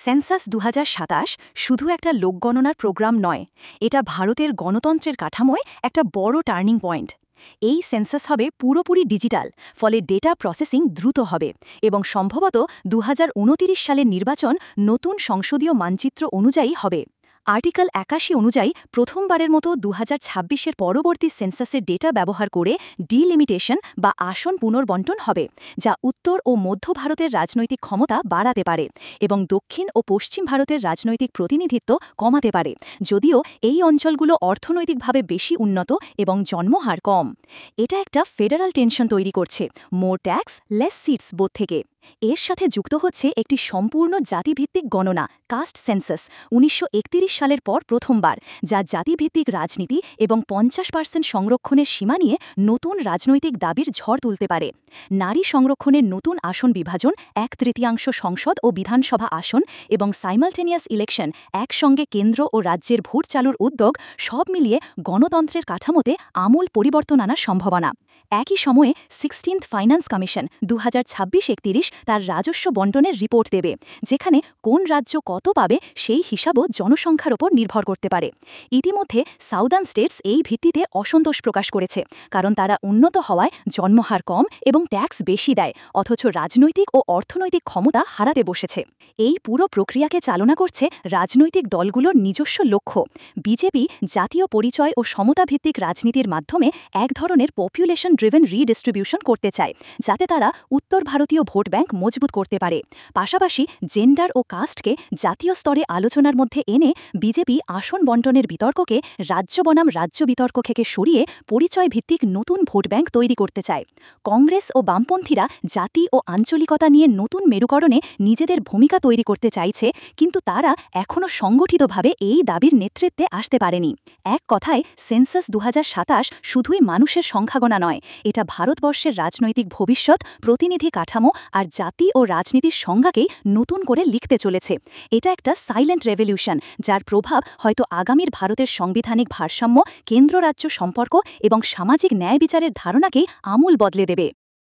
Census ২০২৭ শুধু একটা লোকগণনার programme নয়, এটা ভারতের গণতন্ত্রের কাঠামোয় একটা বড় টার্নিং পয়েন্ট। এই সেন্সাস হবে পুরোপুরি ডিজিটাল, ফলে ডেটা প্রসেসিং দ্রুত হবে এবং সম্ভবত ২০২৯ সালের নির্বাচন নতুন সংসদীয় মানচিত্র অনুযায়ী হবে। আর্টিকেল ৮১ অনুযায়ী প্রথমবারের মতো ২০২৬-এর পরবর্তী সেন্সাসের ডেটা ব্যবহার করে ডিলিমিটেশন বা আসন পুনর্বণ্টন হবে, যা উত্তর ও মধ্য ভারতের রাজনৈতিক ক্ষমতা বাড়াতে পারে এবং দক্ষিণ ও পশ্চিম ভারতের রাজনৈতিক প্রতিনিধিত্ব কমাতে পারে, যদিও এই অঞ্চলগুলো অর্থনৈতিকভাবে বেশি উন্নত এবং জন্মহার কম। এটা একটা ফেডারাল টেনশন তৈরি করছে, মোর ট্যাক্স লেস সিটস বোধ থেকে। এর সাথে যুক্ত হচ্ছে একটি সম্পূর্ণ জাতিভিত্তিক গণনা, কাস্ট সেন্সাস, ১৯৩১ সালের পর প্রথমবার, যা জাতিভিত্তিক রাজনীতি এবং ৫০% সংরক্ষণের সীমা নিয়ে নতুন রাজনৈতিক দাবির ঝড় তুলতে পারে। নারী সংরক্ষণের নতুন আসন বিভাজন, ১/৩ সংসদ ও বিধানসভা আসন এবং সাইমালটেনিয়াস ইলেকশন, একসঙ্গে কেন্দ্র ও রাজ্যের ভোট চালুর উদ্যোগ, সব মিলিয়ে গণতন্ত্রের কাঠামোতে আমূল পরিবর্তন আনার সম্ভাবনা। একই সময়ে 16th ফাইন্যান্স কমিশন ২০২৬-৩১ তার রাজস্ব বণ্টনের রিপোর্ট দেবে, যেখানে কোন রাজ্য কত পাবে সেই হিসাবও জনসংখ্যার ওপর নির্ভর করতে পারে। ইতিমধ্যে সাউদার্ন স্টেটস এই ভিত্তিতে অসন্তোষ প্রকাশ করেছে, কারণ তারা উন্নত হওয়ায় জন্মহার কম এবং ট্যাক্স বেশি দেয়, অথচ রাজনৈতিক ও অর্থনৈতিক ক্ষমতা হারাতে বসেছে। এই পুরো প্রক্রিয়াকে চালনা করছে রাজনৈতিক দলগুলোর নিজস্ব লক্ষ্য। বিজেপি জাতীয় পরিচয় ও সমতাভিত্তিক রাজনীতির মাধ্যমে এক ধরনের পপুলেশন ড্রিভেন রিডিস্ট্রিবিউশন করতে চায়, যাতে তারা উত্তর ভারতীয় ভোট ব্যাংক মজবুত করতে পারে। পাশাপাশি জেন্ডার ও কাস্টকে জাতীয় স্তরে আলোচনার মধ্যে এনে বিজেপি আসন বণ্টনের বিতর্ককে রাজ্য বনাম রাজ্য বিতর্ক থেকে সরিয়ে পরিচয়ভিত্তিক নতুন ভোট ব্যাংক তৈরি করতে চায়। কংগ্রেস ও বামপন্থীরা জাতি ও আঞ্চলিকতা নিয়ে নতুন মেরুকরণে নিজেদের ভূমিকা তৈরি করতে চাইছে, কিন্তু তারা এখনও সংগঠিতভাবে এই দাবির নেতৃত্বে আসতে পারেনি। এক কথায়, সেন্সাস ২০২৭ শুধুই মানুষের সংখ্যাগণনা নয়, এটা ভারতবর্ষের রাজনৈতিক ভবিষ্যৎ, প্রতিনিধি কাঠামো আর জাতি ও রাজনীতির সংজ্ঞাকেই নতুন করে লিখতে চলেছে। এটা একটা সাইলেন্ট রেভলিউশন, যার প্রভাব হয়তো আগামীর ভারতের সাংবিধানিক ভারসাম্য, কেন্দ্র রাজ্য সম্পর্ক এবং সামাজিক ন্যায় বিচারের ধারণাকেই আমূল বদলে দেবে।